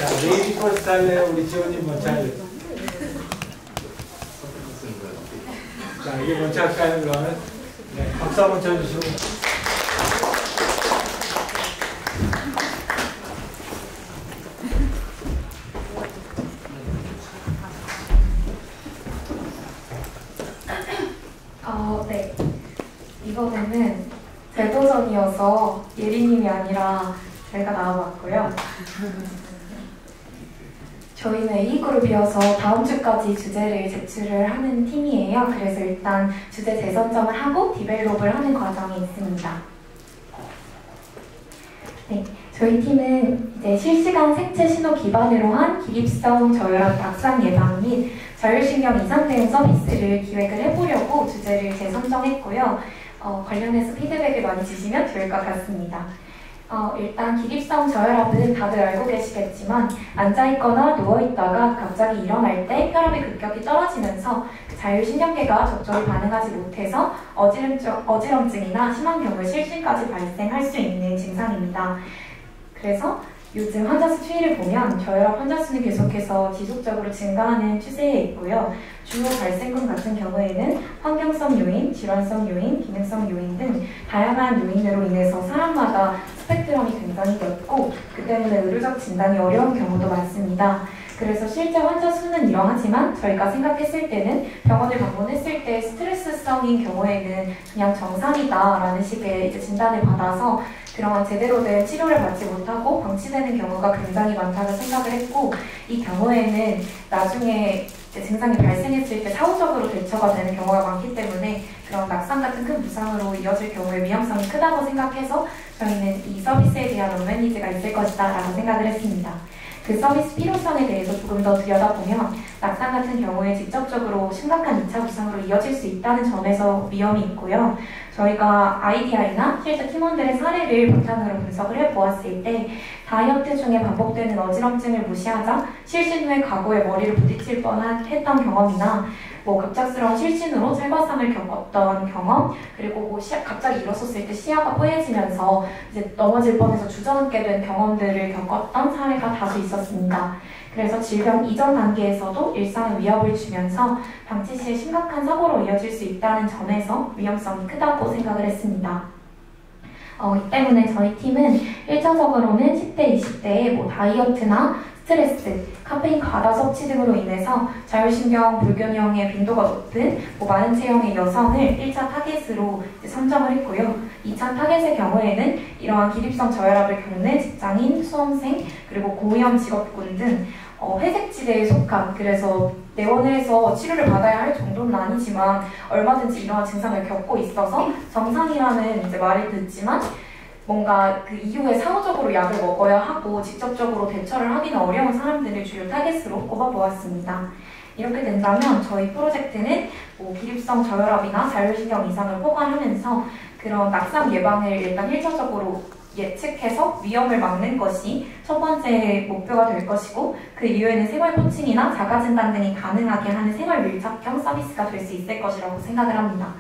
자, 레이디 퍼스트 할래요? 우리 지원님 먼저 할래요? 자, 이게 먼저 할까요, 그러면? 네, 박수 한번 쳐주시고. 네. 이번에는 재도전이어서 예리님이 아니라 제가 나와봤고요. 저희는 A그룹이어서 다음 주까지 주제를 제출을 하는 팀이에요. 그래서 일단 주제 재선정을 하고 디벨롭을 하는 과정이 있습니다. 네, 저희 팀은 이제 실시간 생체 신호 기반으로 한 기립성 저혈압 낙상 예방 및 자율신경 이상 대응 서비스를 기획을 해보려고 주제를 재선정했고요. 관련해서 피드백을 많이 주시면 좋을 것 같습니다. 일단 기립성 저혈압은 다들 알고 계시겠지만 앉아있거나 누워있다가 갑자기 일어날 때 혈압이 급격히 떨어지면서 자율신경계가 적절히 반응하지 못해서 어지럼증이나 심한 경우에 실신까지 발생할 수 있는 증상입니다. 그래서 요즘 환자 수 추이를 보면 저혈압 환자 수는 계속해서 지속적으로 증가하는 추세에 있고요. 주요 발생군 같은 경우에는 환경성 요인, 질환성 요인, 기능성 요인 등 다양한 요인으로 인해서 사람마다 스펙트럼이 굉장히 넓고 그 때문에 의료적 진단이 어려운 경우도 많습니다. 그래서 실제 환자 수는 이러하지만 저희가 생각했을 때는 병원을 방문했을 때 스트레스성인 경우에는 그냥 정상이다라는 식의 이제 진단을 받아서 그러한 제대로 된 치료를 받지 못하고 방치되는 경우가 굉장히 많다고 생각을 했고 이 경우에는 나중에 증상이 발생했을 때 사후적으로 대처가 되는 경우가 많기 때문에 그런 낙상 같은 큰 부상으로 이어질 경우에 위험성이 크다고 생각해서 저희는 이 서비스에 대한 언매니지가 있을 것이다 라고 생각을 했습니다. 그 서비스 필요성에 대해서 조금 더 들여다보면 낙상 같은 경우에 직접적으로 심각한 2차 부상으로 이어질 수 있다는 점에서 위험이 있고요. 저희가 IDI나 실제 팀원들의 사례를 바탕으로 분석을 해보았을 때 다이어트 중에 반복되는 어지럼증을 무시하자 실신 후에 과거에 머리를 부딪힐 뻔했던 경험이나 갑작스러운 실신으로 찰과상을 겪었던 경험, 그리고 갑자기 일어섰을 때 시야가 뿌얘지면서 이제 넘어질 뻔해서 주저앉게 된 경험들을 겪었던 사례가 다수 있었습니다. 그래서 질병 이전 단계에서도 일상에 위협을 주면서 방치 시에 심각한 사고로 이어질 수 있다는 점에서 위험성이 크다고 생각을 했습니다. 이 때문에 저희 팀은 1차적으로는 10대, 20대의 다이어트나 스트레스, 카페인 과다 섭취 등으로 인해서 자율신경 불균형의 빈도가 높은 많은 체형의 여성을 1차 타겟으로 선정을 했고요. 2차 타겟의 경우에는 이러한 기립성 저혈압을 겪는 직장인, 수험생, 그리고 고위험 직업군 등 회색지대에 속한, 그래서 내원을 해서 치료를 받아야 할 정도는 아니지만 얼마든지 이러한 증상을 겪고 있어서 정상이라는 이제 말을 듣지만 뭔가 그 이후에 사후적으로 약을 먹어야 하고 직접적으로 대처를 하기는 어려운 사람들을 주요 타겟으로 꼽아보았습니다. 이렇게 된다면 저희 프로젝트는 기립성 저혈압이나 자율신경 이상을 포괄하면서 그런 낙상 예방을 일단 1차적으로 예측해서 위험을 막는 것이 첫 번째 목표가 될 것이고 그 이후에는 생활 코칭이나 자가진단 등이 가능하게 하는 생활 밀착형 서비스가 될 수 있을 것이라고 생각을 합니다.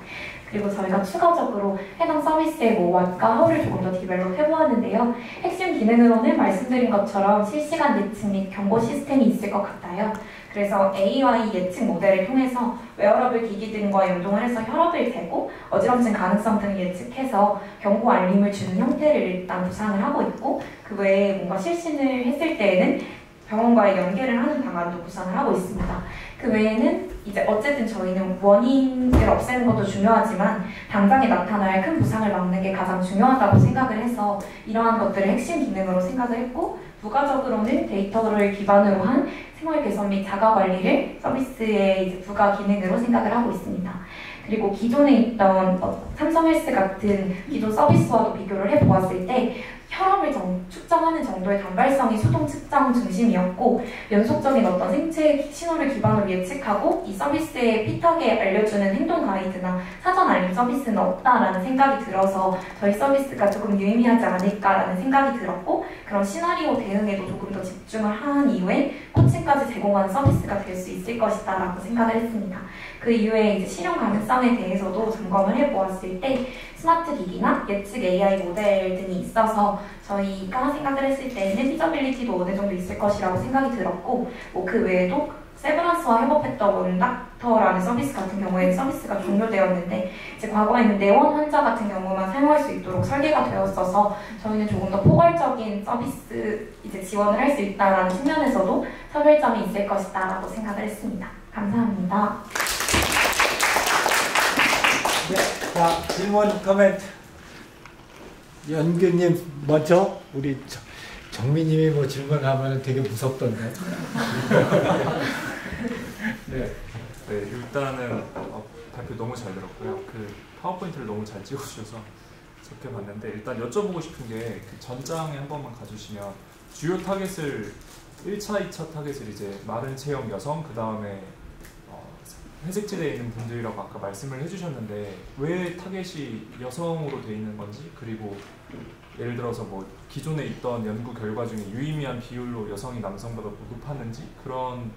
그리고 저희가 추가적으로 해당 서비스의 원가 허를 조금 더 디벨롭 해보았는데요. 핵심 기능으로는 말씀드린 것처럼 실시간 예측 및 경고 시스템이 있을 것 같아요. 그래서 AI 예측 모델을 통해서 웨어러블 기기 등과 연동을 해서 혈압을 재고 어지럼증 가능성 등을 예측해서 경고 알림을 주는 형태를 일단 구상을 하고 있고 그 외에 뭔가 실신을 했을 때에는 병원과의 연계를 하는 방안도 구상을 하고 있습니다. 그 외에는 이제 어쨌든 저희는 원인을 없애는 것도 중요하지만 당장에 나타날 큰 부상을 막는 게 가장 중요하다고 생각을 해서 이러한 것들을 핵심 기능으로 생각을 했고 부가적으로는 데이터를 기반으로 한 생활 개선 및 자가 관리를 서비스의 이제 부가 기능으로 생각을 하고 있습니다. 그리고 기존에 있던 삼성헬스 같은 기존 서비스와도 비교를 해보았을 때 혈압을 측정하는 정도의 단발성이 수동 측정 중심이었고 연속적인 어떤 생체 신호를 기반으로 예측하고 이 서비스에 핏하게 알려주는 행동 가이드나 사전 알림 서비스는 없다라는 생각이 들어서 저희 서비스가 조금 유의미하지 않을까라는 생각이 들었고 그런 시나리오 대응에도 조금 더 집중을 한 이후에 코칭까지 제공하는 서비스가 될 수 있을 것이다 라고 생각을 했습니다. 그 이후에 이제 실현 가능성에 대해서도 점검을 해보았을 때 스마트 기기나 예측 AI 모델 등이 있어서 저희가 생각을 했을 때는 피저빌리티도 어느 정도 있을 것이라고 생각이 들었고 그 외에도 세브란스와 협업했던 원닥터라는 서비스 같은 경우에는 서비스가 종료되었는데 이제 과거에는 내원 환자 같은 경우만 사용할 수 있도록 설계가 되었어서 저희는 조금 더 포괄적인 서비스 이제 지원을 할 수 있다라는 측면에서도 차별점이 있을 것이다라고 생각을 했습니다. 감사합니다. 네, 자, 질문, 코멘트. 연규님 먼저 우리 정민님이 뭐 질문하면 되게 무섭던데. 네, 일단은 발표 너무 잘 들었고요. 그 파워포인트를 너무 잘 찍어주셔서 좋게 봤는데 일단 여쭤보고 싶은 게 그 전장에 한 번만 가주시면 주요 타겟을 1차, 2차 타겟을 이제 마른 체형 여성, 그 다음에 회색지대에 있는 분들이라고 아까 말씀을 해주셨는데 왜 타겟이 여성으로 돼 있는 건지, 그리고 예를 들어서 뭐 기존에 있던 연구 결과 중에 유의미한 비율로 여성이 남성보다 높았는지 그런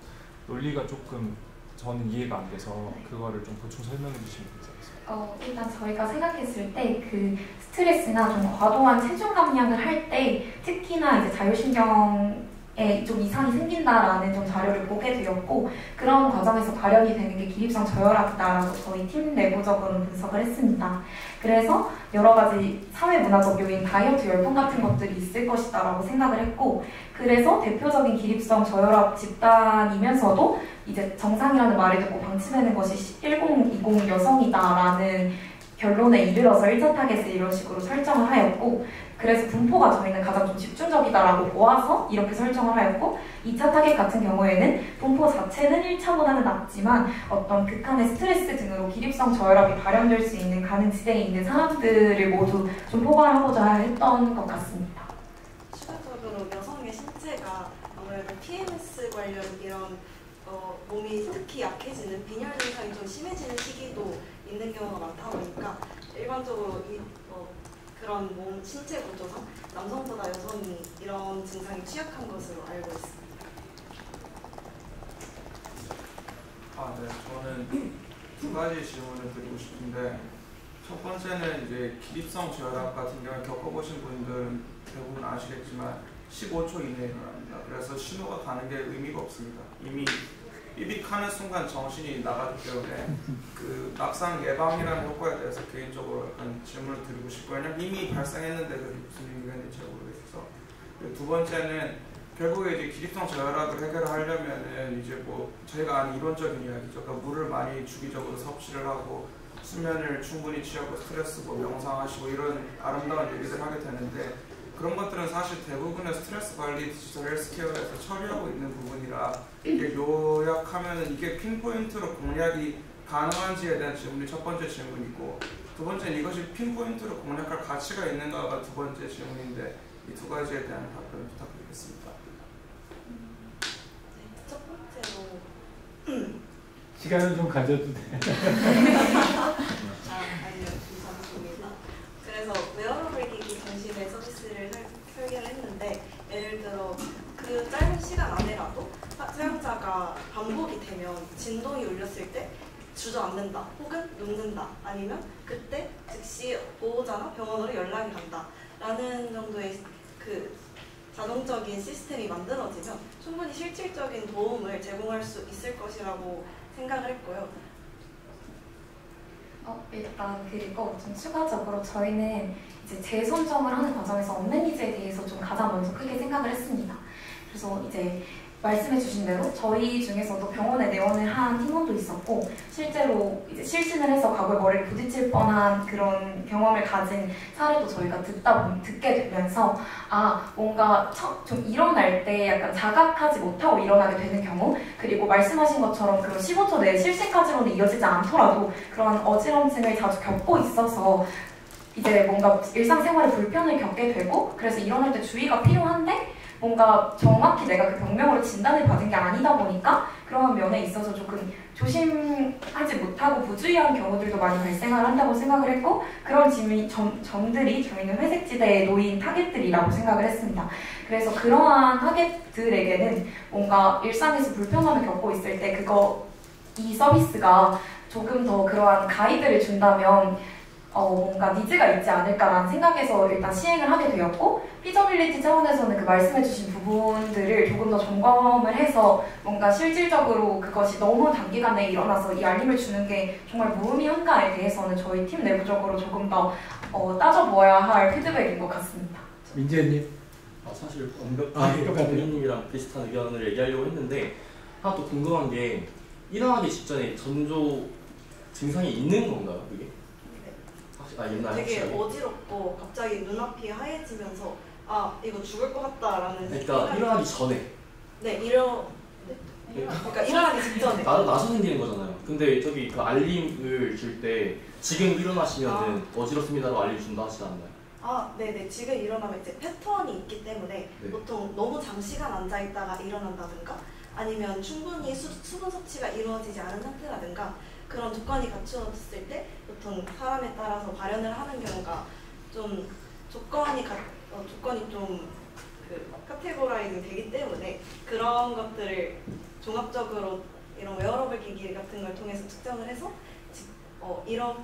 논리가 조금 저는 이해가 안 돼서 그거를 좀 보충 설명해 주시면 감사하겠습니다. 일단 저희가 생각했을 때 그 스트레스나 좀 과도한 체중 감량을 할 때 특히나 이제 자율신경에 좀 이상이 생긴다라는 좀 자료를 보게 되었고 그런 과정에서 발현이 되는 게 기립성 저혈압이다라고 저희 팀 내부적으로 분석을 했습니다. 그래서 여러 가지 사회문화적 요인, 다이어트 열풍 같은 것들이 있을 것이다라고 생각을 했고 그래서 대표적인 기립성 저혈압 집단이면서도 이제 정상이라는 말을 듣고 방치되는 것이 1020 여성이다라는 결론에 이르러서 1차 타겟을 이런 식으로 설정을 하였고 그래서 분포가 저희는 가장 좀 집중적이다라고 보아서 이렇게 설정을 하였고 2차 타겟 같은 경우에는 분포 자체는 1차보다는 낮지만 어떤 극한의 스트레스 등으로 기립성 저혈압이 발현될 수 있는 가능지대에 있는 사람들을 모두 좀 포괄하고자 했던 것 같습니다. 추가적으로 여성의 신체가 아무래도 PMS 관련 이런 몸이 특히 약해지는 빈혈 증상이 좀 심해지는 시기도 있는 경우가 많다 보니까 일반적으로 그런 몸 신체 구조상 남성보다 여성이 이런 증상이 취약한 것으로 알고 있습니다. 네, 저는 두 가지 질문을 드리고 싶은데 첫 번째는 이제 기립성 저혈압 같은 경우에 겪어보신 분들은 대부분 아시겠지만 15초 이내에 일어납니다. 그래서 신호가 가는 게 의미가 없습니다. 이미 삐빅하는 순간 정신이 나가기 때문에 그 낙상 예방이라는 효과에 대해서 개인적으로 약간 질문을 드리고 싶고요. 이미 발생했는데 그게 무슨 의미가 있는지 잘 모르겠어서. 두 번째는 결국에 이제 기립성 저혈압을 해결하려면은 이제 뭐 저희가 아는 이론적인 이야기죠. 그러니까 물을 많이 주기적으로 섭취를 하고 수면을 충분히 취하고 스트레스 뭐 명상하시고 이런 아름다운 얘기들 하게 되는데 그런 것들은 사실 대부분의 스트레스 관리 디지털 헬스케어에서 처리하고 있는 부분이라 이게 요약하면 이게 핀포인트로 공략이 가능한지에 대한 질문이 첫 번째 질문이고 두 번째는 이것이 핀포인트로 공략할 가치가 있는가가 두 번째 질문인데 이 두 가지에 대한 답변을 부탁드리겠습니다. 네, 첫 번째로 시간을 좀 가져도 돼. 감사합니다. 그래서 웨어러블 기기 중심의 서비스를 설계를 했는데 예를 들어 그 짧은 시간 안에라도 사용자가 반복이 되면 진동이 울렸을 때 주저앉는다 혹은 눕는다 아니면 그때 즉시 보호자나 병원으로 연락이 간다 라는 정도의 그 자동적인 시스템이 만들어지면 충분히 실질적인 도움을 제공할 수 있을 것이라고 생각을 했고요. 일단 그리고 좀 추가적으로 저희는 이제 재선정을 하는 과정에서 언매니즈에 대해서 좀 가장 먼저 크게 생각을 했습니다. 그래서 이제 말씀해 주신 대로 저희 중에서도 병원에 내원을 한 팀원도 있었고 실제로 이제 실신을 해서 과거에 머리를 부딪힐 뻔한 그런 경험을 가진 사례도 저희가 듣게 되면서 뭔가 좀 일어날 때 약간 자각하지 못하고 일어나게 되는 경우 그리고 말씀하신 것처럼 그런 15초 내에 실신까지로는 이어지지 않더라도 그런 어지럼증을 자주 겪고 있어서 이제 뭔가 일상생활에 불편을 겪게 되고 그래서 일어날 때 주의가 필요한데 뭔가 정확히 내가 그 병명으로 진단을 받은 게 아니다 보니까 그런 면에 있어서 조금 조심하지 못하고 부주의한 경우들도 많이 발생을 한다고 생각을 했고 그런 점들이 저희는 회색지대에 놓인 타겟들이라고 생각을 했습니다. 그래서 그러한 타겟들에게는 뭔가 일상에서 불편함을 겪고 있을 때 이 서비스가 조금 더 그러한 가이드를 준다면 뭔가 니즈가 있지 않을까라는 생각에서 일단 시행을 하게 되었고, 피저빌리티 차원에서는 그 말씀해주신 부분들을 조금 더 점검을 해서 뭔가 실질적으로 그것이 너무 단기간에 일어나서 이 알림을 주는 게 정말 무의미한가에 대해서는 저희 팀 내부적으로 조금 더 따져보아야 할 피드백인 것 같습니다. 민재님. 사실 완벽하게 부모님이랑 비슷한 의견을 얘기하려고 했는데 하나 또 궁금한 게 일어나기 직전에 전조 증상이 있는 건가요, 이게? 옛날에 되게 확실하게? 어지럽고 갑자기 눈앞이 하얘지면서 아 이거 죽을 것 같다라는 그러니까 일어나기 전에. 네 그러니까 일어나기 직전에 나서 생기는 거잖아요. 근데 저기 그 알림을 줄 때 지금 일어나시면은 어지럽습니다라고 알림 준다 하시지 않나요? 네네. 지금 일어나면 이제 패턴이 있기 때문에 네. 보통 너무 장시간 앉아있다가 일어난다든가 아니면 충분히 수분 섭취가 이루어지지 않은 상태라든가 그런 조건이 갖추어졌을 때 보통 사람에 따라서 발현을 하는 경우가 좀 조건이 좀 카테고라이징 되기 때문에 그런 것들을 종합적으로 이런 웨어러블 기기 같은 걸 통해서 측정을 해서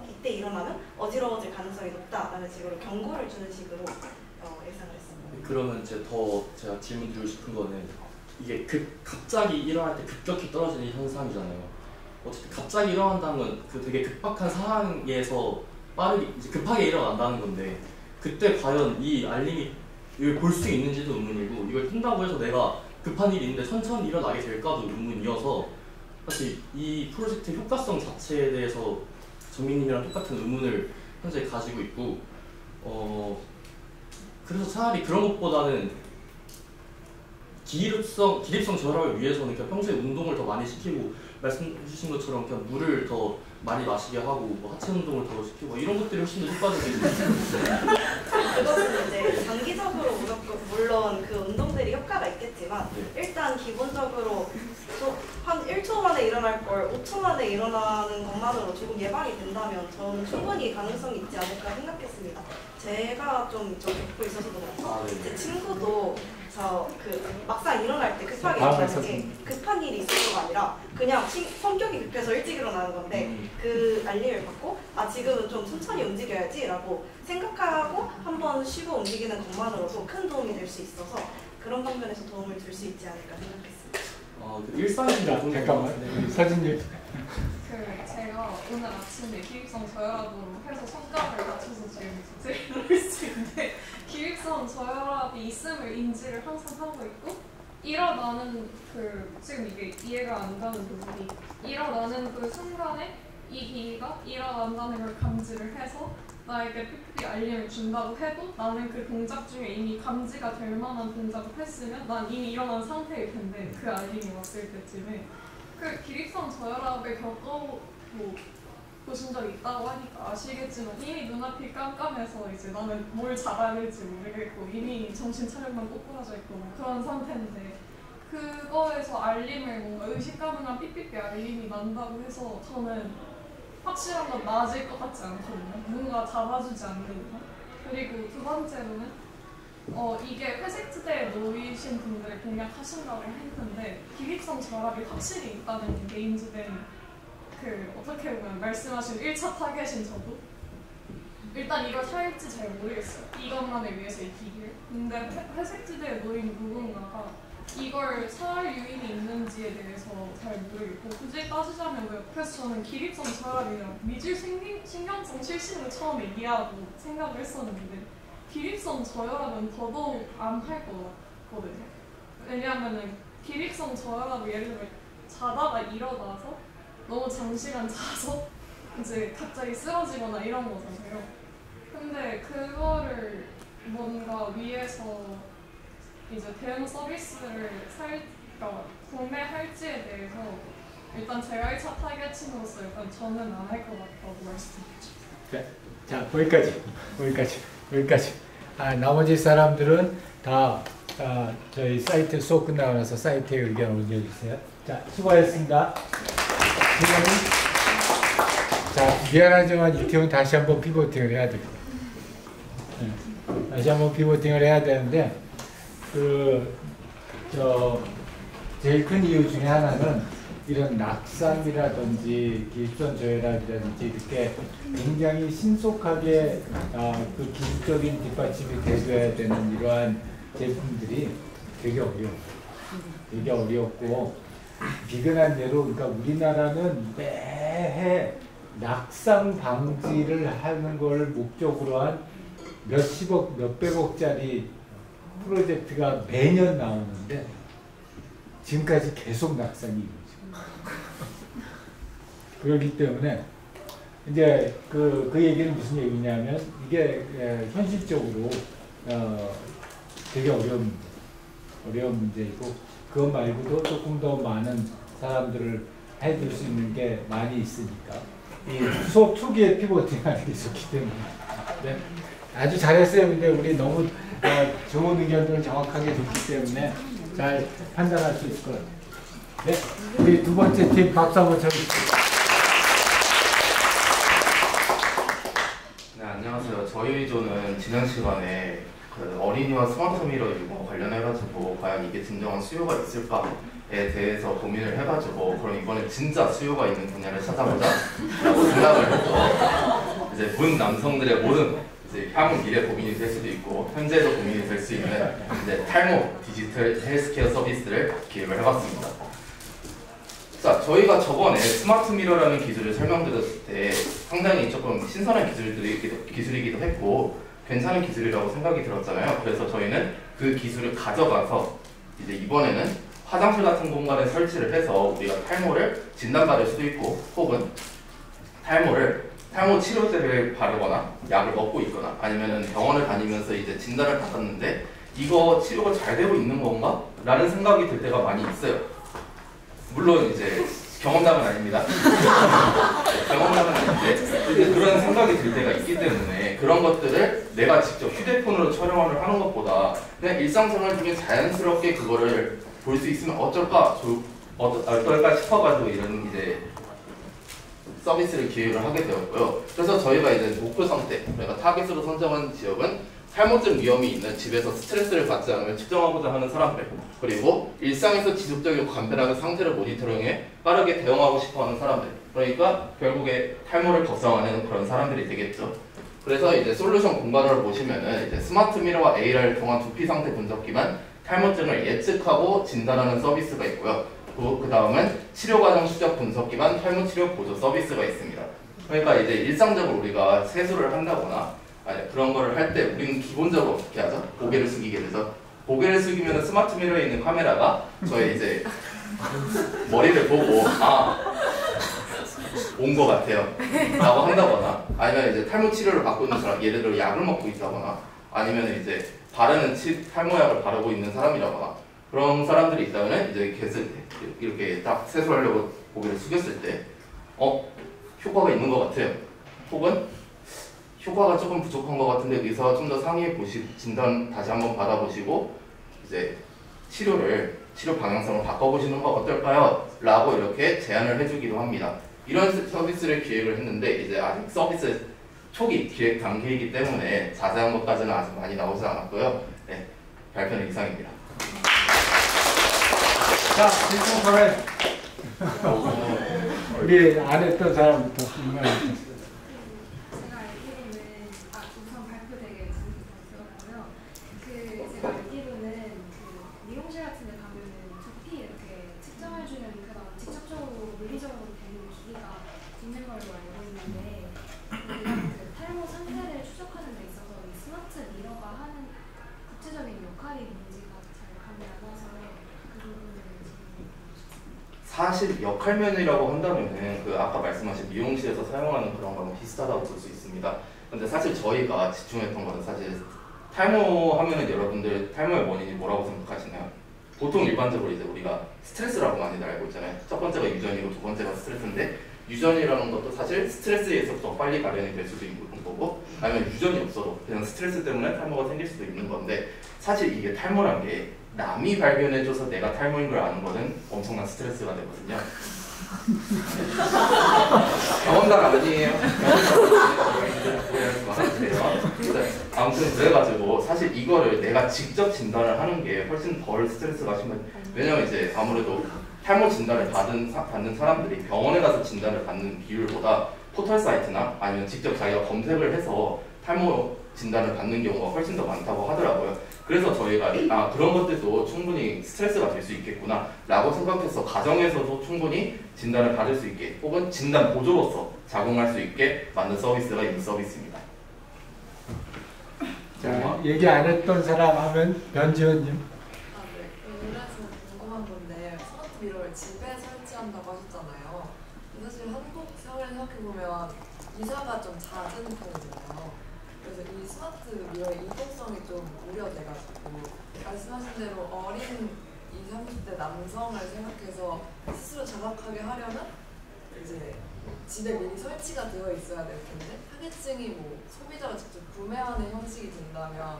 이때 일어나면 어지러워질 가능성이 높다라는 식으로 경고를 주는 식으로 예상을 했습니다. 그러면 제가 질문 드리고 싶은 거는 이게 갑자기 일어날 때 급격히 떨어지는 현상이잖아요. 어쨌든 갑자기 일어난다면 그 되게 급박한 상황에서 빠르게 이제 급하게 일어난다는 건데 그때 과연 이 알림을 볼 수 있는지도 의문이고 이걸 뜬다고 해서 내가 급한 일이 있는데 천천히 일어나게 될까도 의문이어서 사실 이 프로젝트 효과성 자체에 대해서 정민님이랑 똑같은 의문을 현재 가지고 있고 그래서 차라리 그런 것보다는 기립성 저혈압을 위해서는 그냥 평소에 운동을 더 많이 시키고 말씀 주신 것처럼 그냥 물을 더 많이 마시게 하고 뭐 하체 운동을 더 시키고 이런 것들이 훨씬 더 효과적이죠. 그것은 이제 장기적으로 물론 그 운동들이 효과가 있겠지만 일단 기본적으로 한 1초 만에 일어날 걸 5초 만에 일어나는 것만으로 조금 예방이 된다면 저는 충분히 가능성이 있지 않을까 생각했습니다. 제가 좀 겪고 있어서도 그렇고 제 친구도 막상 일어날 때 급하게 일어나는 게 급한 일이 있어서가 아니라 그냥 성격이 급해서 일찍 일어나는 건데 그 알림을 받고 지금은 좀 천천히 움직여야지 라고 생각하고 한번 쉬고 움직이는 것만으로도 큰 도움이 될 수 있어서 그런 방면에서 도움을 줄 수 있지 않을까 생각했습니다. 그 일상이나 잠깐만 서진님. 제가 오늘 아침에 기립성 저혈압으로 해서 손가락을 다쳐서 지금 주제를 놓을 수 있는데 기립성 저혈압이 있음을 인지를 항상 하고 있고 일어나는 지금 이게 이해가 안 가는 부분이 일어나는 그 순간에 이 기기가 일어난다는 걸 감지를 해서 나에게 PPP 알림을 준다고 해도 나는 그 동작 중에 이미 감지가 될 만한 동작을 했으면 난 이미 일어난 상태일 텐데 그 알림이 왔을 때쯤에 그 기립성 저혈압을 보신 적 있다고 하니까 아시겠지만 이미 눈앞이 깜깜해서 이제 나는 뭘 잡아야 될지 모르겠고 이미 정신 차려만 꼬꾸라져 있고 그런 상태인데 그거에서 알림을 뭔가 의식 가능한 삐삐삐 알림이 난다고 해서 저는 확실한 건 나아질 것 같지 않거든요. 뭔가 잡아주지 않는 이상. 그리고 두 번째로는 이게 회색지대에 놓이신 분들을 공략하신다고 했는데 기립성 저혈압이 확실히 있다는 게 인지된 어떻게 보면 말씀하신 1차 타겟인 저도 일단 이걸 살지 잘 모르겠어요. 이것만을 위해서 이 기기를. 근데 회색지대에 놓인 누군가가 이걸 살 유인이 있는지에 대해서 잘 모르겠고 굳이 따지자면 옆에서 저는 기립성 저혈압이랑 미질 신경성 실신을 처음에 이해하고 생각을 했었는데 기립성 저혈압은 더더욱 안 할 것 같거든요. 왜냐하면 기립성 저혈압을 예를 들어 자다가 일어나서 너무 장시간 자서 이제 갑자기 쓰러지거나 이런 거잖아요. 근데 그거를 뭔가 위해서 이제 대응 서비스를 구매할지에 대해서 일단 제가 1차 타겟층으로서 일단 저는 안 할 것 같다고 말씀드리죠. 자 거기까지. 나머지 사람들은 다 저희 사이트 수업 끝나고 나서 사이트에 의견을 올려주세요. 자, 수고하셨습니다. 자, 미안하지만 이 팀은 다시 한번 피보팅을 해야 됩니다. 다시 한번 피보팅을 해야 되는데 제일 큰 이유 중에 하나는 이런 낙상이라든지 기립성 저혈압이라든지 이렇게 굉장히 신속하게 그 기술적인 뒷받침이 돼줘야 되는 이러한 제품들이 되게 어려워요. 되게 어렵고 비근한 예로 그러니까 우리나라는 매해 낙상 방지를 하는 걸 목적으로 한 몇십억, 몇백억짜리 프로젝트가 매년 나오는데 지금까지 계속 낙상이 이루어지고 그렇기 때문에 이제 그 얘기는 무슨 얘기냐면 이게 현실적으로 되게 어려운 문제이고 그것 말고도 조금 더 많은 사람들을 해줄 수 있는 게 많이 있으니까 이 수업 초기에 피보팅하는 게 좋기 때문에 네. 아주 잘했어요. 근데 우리 너무 좋은 의견들을 정확하게 줬기 때문에 잘 판단할 수 있을 것 같아요. 네, 우리 두 번째 팀 박수 한번 쳐주세요. 네, 안녕하세요. 저희 조는 지난 시간에 그 어린이와 스마트 미러 이거 관련해가지고 과연 이게 진정한 수요가 있을까에 대해서 고민을 해가지고 그럼 이번에 진짜 수요가 있는 분야를 찾아보자라고 생각을 해서 이제 본 남성들의 모든 이제 향후 미래 고민이 될 수도 있고 현재도 고민이 될 수 있는 이제 탈모 디지털 헬스케어 서비스를 기획을 해봤습니다. 자, 저희가 저번에 스마트 미러라는 기술을 설명드렸을 때 상당히 조금 신선한 기술이기도 했고 괜찮은 기술이라고 생각이 들었잖아요. 그래서 저희는 그 기술을 가져가서 이제 이번에는 화장실 같은 공간에 설치를 해서 우리가 탈모를 진단받을 수도 있고 혹은 탈모 치료제를 바르거나 약을 먹고 있거나 아니면은 병원을 다니면서 이제 진단을 받았는데 이거 치료가 잘 되고 있는 건가? 라는 생각이 들 때가 많이 있어요. 물론 이제 경험담은 아닙니다. 경험담은 아닌데 그런 생각이 들 때가 있기 때문에 그런 것들을 내가 직접 휴대폰으로 촬영을 하는 것보다 그냥 일상생활 중에 자연스럽게 그거를 볼 수 있으면 어떨까 싶어가지고 이런 이제 서비스를 기획을 하게 되었고요. 그래서 저희가 이제 목표 선택, 저희가 타겟으로 선정한 지역은 탈모증 위험이 있는 집에서 스트레스를 받지 않으면 측정하고자 하는 사람들, 그리고 일상에서 지속적이고 간편하게 상태를 모니터링해 빠르게 대응하고 싶어하는 사람들, 그러니까 결국에 탈모를 걱정하는 그런 사람들이 되겠죠. 그래서 이제 솔루션 공간을 보시면은 이제 스마트 미러와 AR을 통한 두피 상태 분석기만 탈모증을 예측하고 진단하는 서비스가 있고요. 그 다음은 치료 과정 추적 분석 기반 탈모 치료 보조 서비스가 있습니다. 그러니까 이제 일상적으로 우리가 세수를 한다거나 아니 그런 거를 할 때 우리는 기본적으로 어떻게 하죠? 고개를 숙이게 되죠. 고개를 숙이면 스마트 미러에 있는 카메라가 저의 이제 머리를 보고 온 것 같아요 라고 한다거나 아니면 이제 탈모 치료를 받고 있는 사람, 예를 들어 약을 먹고 있다거나 아니면 이제 바르는 탈모약을 바르고 있는 사람이라거나 그런 사람들이 있다면 이제 이렇게 딱 세수하려고 고개를 숙였을 때 효과가 있는 것 같아요. 혹은 효과가 조금 부족한 것 같은데 의사와 좀 더 상의해 보시고 진단 다시 한번 받아보시고 이제 치료 방향성을 바꿔보시는 거 어떨까요? 라고 이렇게 제안을 해주기도 합니다. 이런 서비스를 기획을 했는데 이제 아직 서비스 초기 기획 단계이기 때문에 자세한 것까지는 아직 많이 나오지 않았고요. 네, 발표는 이상입니다. 자, 질문 거래. 우리 안 했던 사람부터 질문. 제가 알기로는 우선 발표 되게 들었고요. 제가 알기로는 미용실 같은 데 가면은 두피 이렇게 측정해주는 그런 직접적으로 물리적으로 되는 기기가 있는 걸로 알고 있는데 탈모 상태를 추적하는 데 있어서 이 스마트 미러가 하는 구체적인 역할이 뭔지가 잘 감이 안 와서 그 부분을 사실 역할면이라고 한다면은 아까 말씀하신 미용실에서 사용하는 그런 거랑 비슷하다고 볼 수 있습니다. 근데 사실 저희가 집중했던 거는 사실 탈모 하면은 여러분들 탈모의 원인이 뭐라고 생각하시나요? 보통 일반적으로 이제 우리가 스트레스라고 많이 알고 있잖아요. 첫 번째가 유전이고 두 번째가 스트레스인데 유전이라는 것도 사실 스트레스에 의해서 더 빨리 발현이 될 수도 있는 거고 아니면 유전이 없어도 그냥 스트레스 때문에 탈모가 생길 수도 있는 건데 사실 이게 탈모란 게 남이 발견해줘서 내가 탈모인 걸 아는 거는 엄청난 스트레스가 되거든요. 경험담 아니에요. 오해하지 말아주세요. 아무튼 그래가지고 사실 이거를 내가 직접 진단을 하는 게 훨씬 덜 스트레스가 심한. 왜냐면 이제 아무래도 탈모 진단을 받는 사람들이 병원에 가서 진단을 받는 비율보다 포털 사이트나 아니면 직접 자기가 검색을 해서 탈모 진단을 받는 경우가 훨씬 더 많다고 하더라고요. 그래서 저희가 그런 것들도 충분히 스트레스가 될 수 있겠구나 라고 생각해서 가정에서도 충분히 진단을 받을 수 있게 혹은 진단 보조로서 작용할 수 있게 만든 서비스가 이 서비스입니다. 자, 얘기 안 했던 사람 하면 변지현님. 네. 그래서 궁금한 건데 스마트 미러를 집에 설치한다고 하셨잖아요. 사실 한국 사회를 생각해보면 이사가 좀 잦은 편이잖아요. 그래서 이 스마트 미러의 이동성이 좀 우려돼가지고 말씀하신 대로 어린 20, 30대 남성을 생각해서 스스로 자각하게 하려면 이제 집에 미리 설치가 되어 있어야 될 텐데 타겟층이 뭐 소비자가 직접 구매하는 형식이 된다면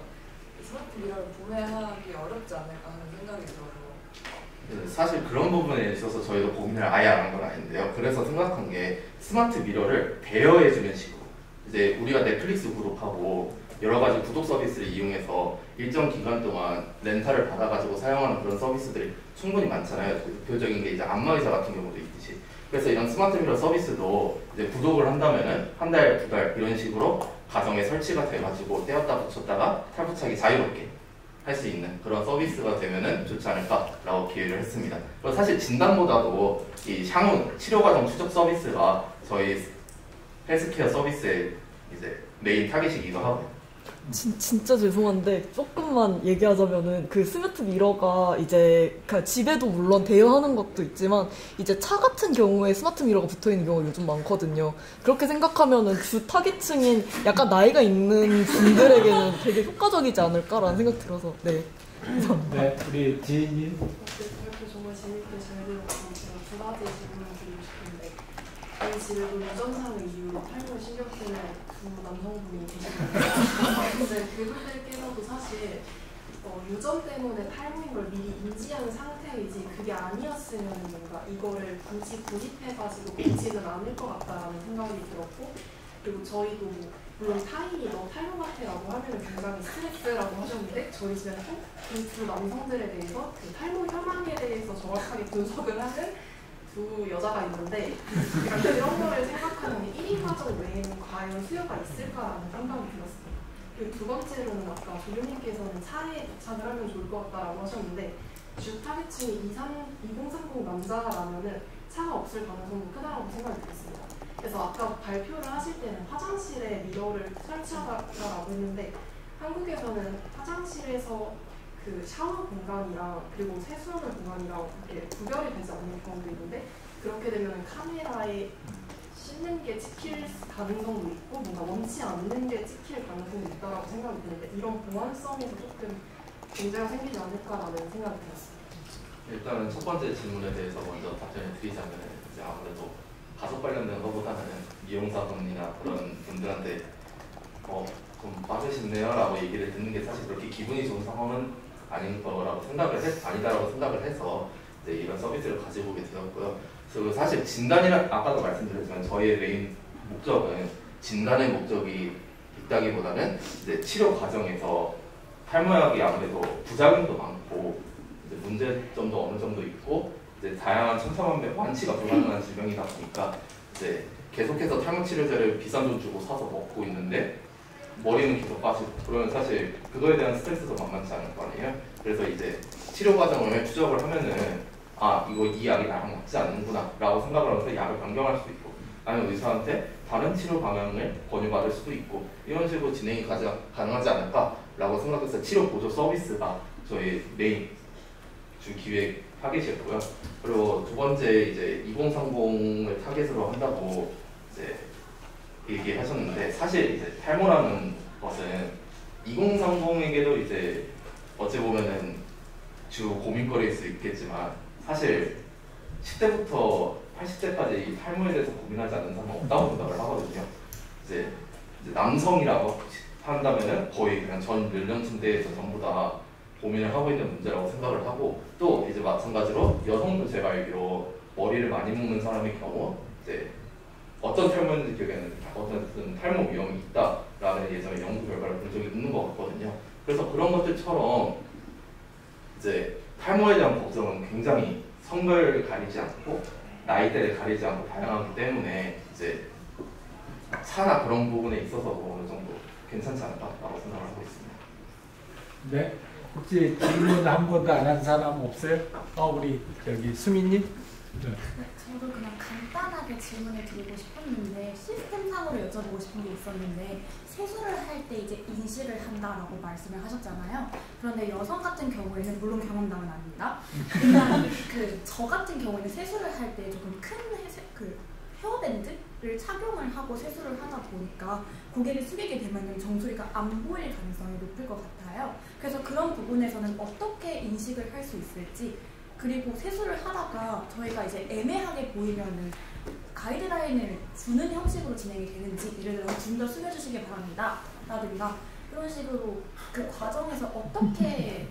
이 스마트 미러를 구매하기 어렵지 않을까 하는 생각이 들어서 사실 그런 부분에 있어서 저희도 고민을 아예 안 한 건 아닌데요. 그래서 생각한 게 스마트 미러를 대여해주는 식으로 이제 우리가 넷플릭스 구독하고 여러 가지 구독 서비스를 이용해서 일정 기간 동안 렌탈을 받아가지고 사용하는 그런 서비스들이 충분히 많잖아요. 대표적인 게 이제 안마의자 같은 경우도 있듯이. 그래서 이런 스마트 미러 서비스도 이제 구독을 한다면은 한 달, 두 달 이런 식으로 가정에 설치가 돼가지고 떼었다 붙였다가 탈부착이 자유롭게 할 수 있는 그런 서비스가 되면은 좋지 않을까라고 기획을 했습니다. 그리고 사실 진단보다도 이 향후 치료과정 추적 서비스가 저희 헬스케어 서비스의 이제 메인 타겟이기도 하고요. 진짜 죄송한데 조금만 얘기하자면은 그 스마트 미러가 이제 집에도 물론 대여하는 것도 있지만 이제 차 같은 경우에 스마트 미러가 붙어 있는 경우가 요즘 많거든요. 그렇게 생각하면은 주 타깃층인 약간 나이가 있는 분들에게는 되게 효과적이지 않을까라는 생각 들어서 네. 감사합니다. 네, 우리 지인님. 이렇게 정말 재밌게 잘 들었고 제가 두 가지 질문을 드리고 싶은데 저희 집에도 유전상의 이유로 탈모에 신경 쓰는 두 남성분이 계시거든요. 근데 그분들께서도 사실 유전 때문에 탈모인 걸 미리 인지한 상태이지 그게 아니었으면 뭔가 이거를 굳이 고집해가지고 고치는 않을 것 같다라는 생각이 들었고 그리고 저희도 물론 타인이 너 탈모 같아라고 하면 굉장히 스트레스라고 하셨는데 저희 집에는 그 두 남성들에 대해서 그 탈모 혐한에 대해서 정확하게 분석을 하는 두 여자가 있는데 이런 거를 생각하는 1인 가정 외에는 과연 수요가 있을까라는 생각이 들었습니다. 그리고 두 번째로는 아까 조교님께서는 차에 도착을 하면 좋을 것 같다라고 하셨는데 주 타겟층이 2030 남자라면은 차가 없을 가능성도 크다라고 생각이 들었습니다. 그래서 아까 발표를 하실 때는 화장실에 미러를 설치하라고 했는데 한국에서는 화장실에서 그 샤워 공간이랑 그리고 세수하는 공간이랑 이렇게 구별이 되지 않는 경우도 있는데 그렇게 되면 카메라에 씻는 게 찍힐 가능성도 있고 뭔가 원치 않는 게 찍힐 가능성도 있다고 생각이 드는데 이런 보안성에서 조금 문제가 생기지 않을까라는 생각이 들었습니다. 일단은 첫 번째 질문에 대해서 먼저 답변을 드리자면 이제 아무래도 가족 관련된 것보다는 미용사분이나 그런 분들한테 좀 빠르시네요 라고 얘기를 듣는 게 사실 그렇게 기분이 좋은 상황은 아닌 거라고 아니다라고 생각을 해서 이제 이런 서비스를 가지고 오게 되었고요. 그리고 사실 진단이란 아까도 말씀드렸지만 저희의 메인 목적은 진단의 목적이 있다기보다는 이제 치료 과정에서 탈모약이 아무래도 부작용도 많고 이제 문제점도 어느 정도 있고 이제 다양한 천차만별 완치가 불가능한 질병이다 보니까 이제 계속해서 탈모 치료제를 비싼 돈 주고 사서 먹고 있는데 머리는 계속 빠지고 그러면 사실 그거에 대한 스트레스도 만만치 않을 거 아니에요. 그래서 이제 치료 과정을 추적을 하면은 이 약이 나랑 맞지 않는구나 라고 생각을 하면서 약을 변경할 수도 있고 아니면 의사한테 다른 치료 방향을 권유받을 수도 있고 이런 식으로 진행이 가능하지 않을까 라고 생각해서 치료 보조 서비스가 저희 메인 주 기획 타겟이었고요. 그리고 두 번째 이제 2030을 타겟으로 한다고 이제 얘기하셨는데 사실 이제 탈모라는 것은 2030에게도 이제 어찌 보면은 주 고민거리일 수 있겠지만 사실 10대부터 80대까지 탈모에 대해서 고민하지 않는 사람은 없다고 생각을 하거든요. 이제 남성이라고 한다면은 거의 그냥 전 연령층대에서 전부 다 고민을 하고 있는 문제라고 생각을 하고 또 이제 마찬가지로 여성도 제가 알기로 머리를 많이 묶는 사람의 경우 이제 어떤 탈모인지 기억에 어떤 탈모 위험이 있다라는 예전에 연구 결과를 본 적이 있는 것 같거든요. 그래서 그런 것들처럼 이제 탈모에 대한 걱정은 굉장히 성별을 가리지 않고 나이대를 가리지 않고 다양하기 때문에 이제 차나 그런 부분에 있어서도 어느 정도 괜찮지 않을까라고 생각을 하고 있습니다. 네. 혹시 질문 한 번도 안 한 사람 없어요? 우리 저기 수민님? 네. 저도 그냥 간단하게 질문을 드리고 싶었는데 시스템상으로 여쭤보고 싶은 게 있었는데 세수를 할 때 이제 인식을 한다라고 말씀을 하셨잖아요. 그런데 여성 같은 경우에는 물론 경험담은 아닙니다. 일단 저 같은 경우에는 세수를 할 때 조금 큰 헤어밴드를 착용을 하고 세수를 하다 보니까 고개를 숙이게 되면 정수리가 안 보일 가능성이 높을 것 같아요. 그래서 그런 부분에서는 어떻게 인식을 할 수 있을지, 그리고 세수를 하다가 저희가 이제 애매하게 보이면은 가이드라인을 주는 형식으로 진행이 되는지, 예를 들어서 좀 더 숙여주시기 바랍니다 라든가 그런 식으로 그 과정에서 어떻게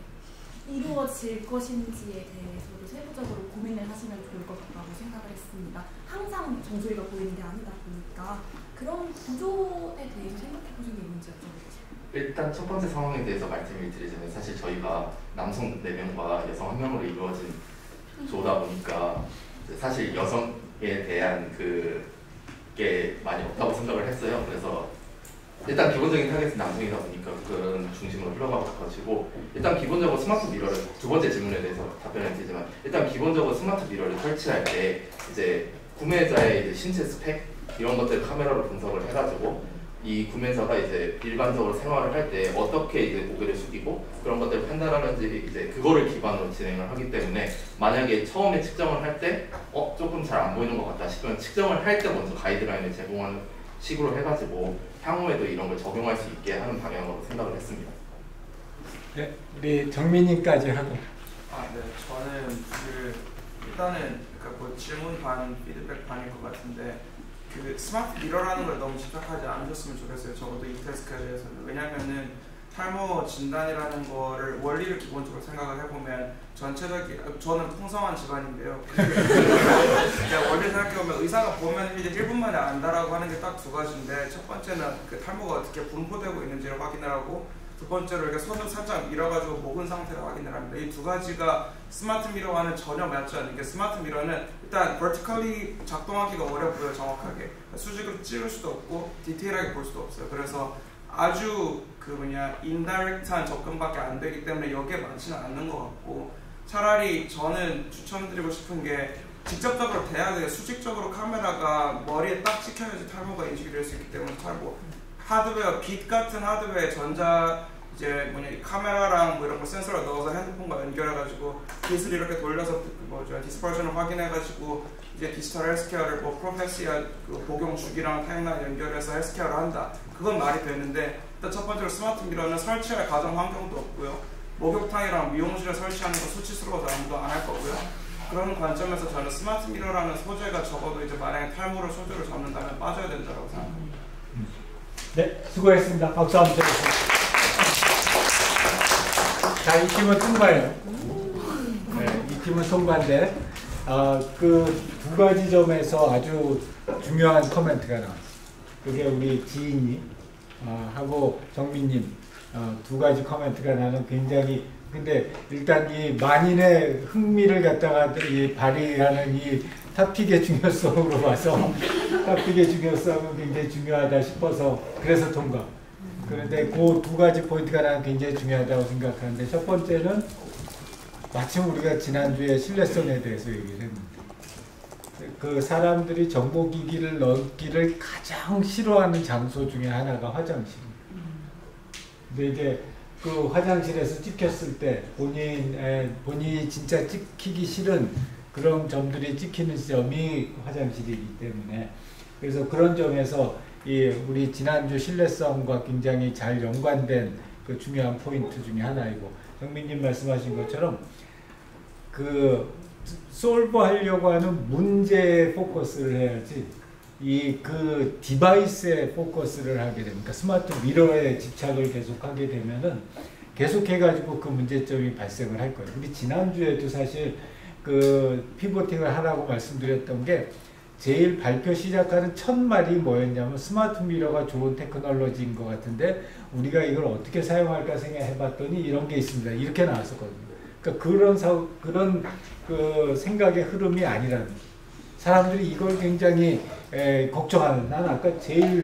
이루어질 것인지에 대해서도 세부적으로 고민을 하시면 좋을 것 같다고 생각을 했습니다. 항상 정수리가 보이는 게 아니다 보니까 그런 구조에 대해서 생각해 보신 게 있는지 여쭤보겠습니다. 일단 첫 번째 상황에 대해서 말씀을 드리자면 사실 저희가 남성 4명과 여성 1명으로 이루어진 조다 보니까 사실 여성에 대한 그게 많이 없다고 생각을 했어요. 그래서 일단 기본적인 타겟은 남성이다 보니까 그런 중심으로 흘러가가지고 일단 기본적으로 스마트 미러를 두 번째 질문에 대해서 답변을 드리지만 일단 기본적으로 스마트 미러를 설치할 때 이제 구매자의 이제 신체 스펙 이런 것들 카메라로 분석을 해가지고 이 구매자가 이제 일반적으로 생활을 할 때 어떻게 이제 고개를 숙이고 그런 것들을 판단하는지 이제 그거를 기반으로 진행을 하기 때문에 만약에 처음에 측정을 할 때 조금 잘 안 보이는 것 같다 싶으면 측정을 할 때 먼저 가이드라인을 제공하는 식으로 해가지고 향후에도 이런 걸 적용할 수 있게 하는 방향으로 생각을 했습니다. 네, 우리 정민님까지 하고. 네, 저는 일단은 뭐 질문 반, 피드백 반일 것 같은데 스마트 미러라는 걸 너무 집착하지 않으셨으면 좋겠어요. 적어도 이 태스크에 대해서는. 왜냐면은 탈모 진단이라는 거를 원리를 기본적으로 생각을 해보면 저는 풍성한 집안인데요. 원리 생각해보면 의사가 보면 이제 1분 만에 안다라고 하는 게 딱 두 가지인데 첫 번째는 탈모가 어떻게 분포되고 있는지를 확인을 하고 두 번째로 이렇게 손을 살짝 밀어가지고 목은 상태를 확인을 합니다. 이 두 가지가 스마트 미러와는 전혀 맞지 않는 게 스마트 미러는 일단 vertically 작동하기가 어렵고요. 정확하게 수직으로 찍을 수도 없고 디테일하게 볼 수도 없어요. 그래서 아주 인다이렉트한 접근밖에 안 되기 때문에 여기에 많지는 않는 것 같고 차라리 저는 추천드리고 싶은 게 직접적으로 돼야 돼요. 수직적으로 카메라가 머리에 딱 찍혀야지 탈모가 인식이 될 수 있기 때문에 탈모 하드웨어, 빛 같은 하드웨어에 카메라랑 이런 거 센서를 넣어서 핸드폰과 연결해가지고 빛을 이렇게 돌려서 디스퍼션을 확인해가지고 이제 디지털 헬스케어를 프로페시아 복용 주기랑 타임라인 연결해서 헬스케어를 한다. 그건 말이 되는데 일단 첫 번째로 스마트 미러는 설치할 가정 환경도 없고요. 목욕탕이랑 미용실에 설치하는 거 수치스러워서 아무도 안 할 거고요. 그런 관점에서 저는 스마트 미러라는 소재가 적어도 이제 만약에 탈모를 소재로 잡는다면 빠져야 된다고 생각합니다. 네, 수고했습니다. 박수 한번 쳐주세요. 자, 이 팀은 통과예요. 네, 이 팀은 통과인데 그 두 가지 점에서 아주 중요한 코멘트가 나왔어요. 그게 우리 지인님 하고 정민님 두 가지 코멘트가 나는 굉장히 근데 일단 이 만인의 흥미를 갖다가 이 발휘하는 이 탑픽의 중요성으로 봐서 탑픽의 중요성은 굉장히 중요하다 싶어서 그래서 통과. 그런데 그 두 가지 포인트가 나는 굉장히 중요하다고 생각하는데 첫 번째는 마침 우리가 지난주에 신뢰성에 대해서 얘기를 했는데 그 사람들이 정보기기를 넣기를 가장 싫어하는 장소 중에 하나가 화장실입니다. 근데 이제 그 화장실에서 찍혔을 때 본인이 진짜 찍히기 싫은 그런 점들이 찍히는 점이 화장실이기 때문에 그래서 그런 점에서 우리 지난주 신뢰성과 굉장히 잘 연관된 그 중요한 포인트 중에 하나이고 정민님 말씀하신 것처럼 솔브 하려고 하는 문제에 포커스를 해야지 그 디바이스에 포커스를 하게 됩니다. 스마트 미러에 집착을 계속 하게 되면은 계속해가지고 그 문제점이 발생을 할 거예요. 우리 지난주에도 사실 그 피보팅을 하라고 말씀드렸던 게 제일 발표 시작하는 첫 말이 뭐였냐면 스마트 미러가 좋은 테크놀로지인 것 같은데 우리가 이걸 어떻게 사용할까 생각해봤더니 이런 게 있습니다. 이렇게 나왔었거든요. 그러니까 그런 그 생각의 흐름이 아니라는 거예요. 사람들이 이걸 굉장히 걱정하는, 난 아까 제일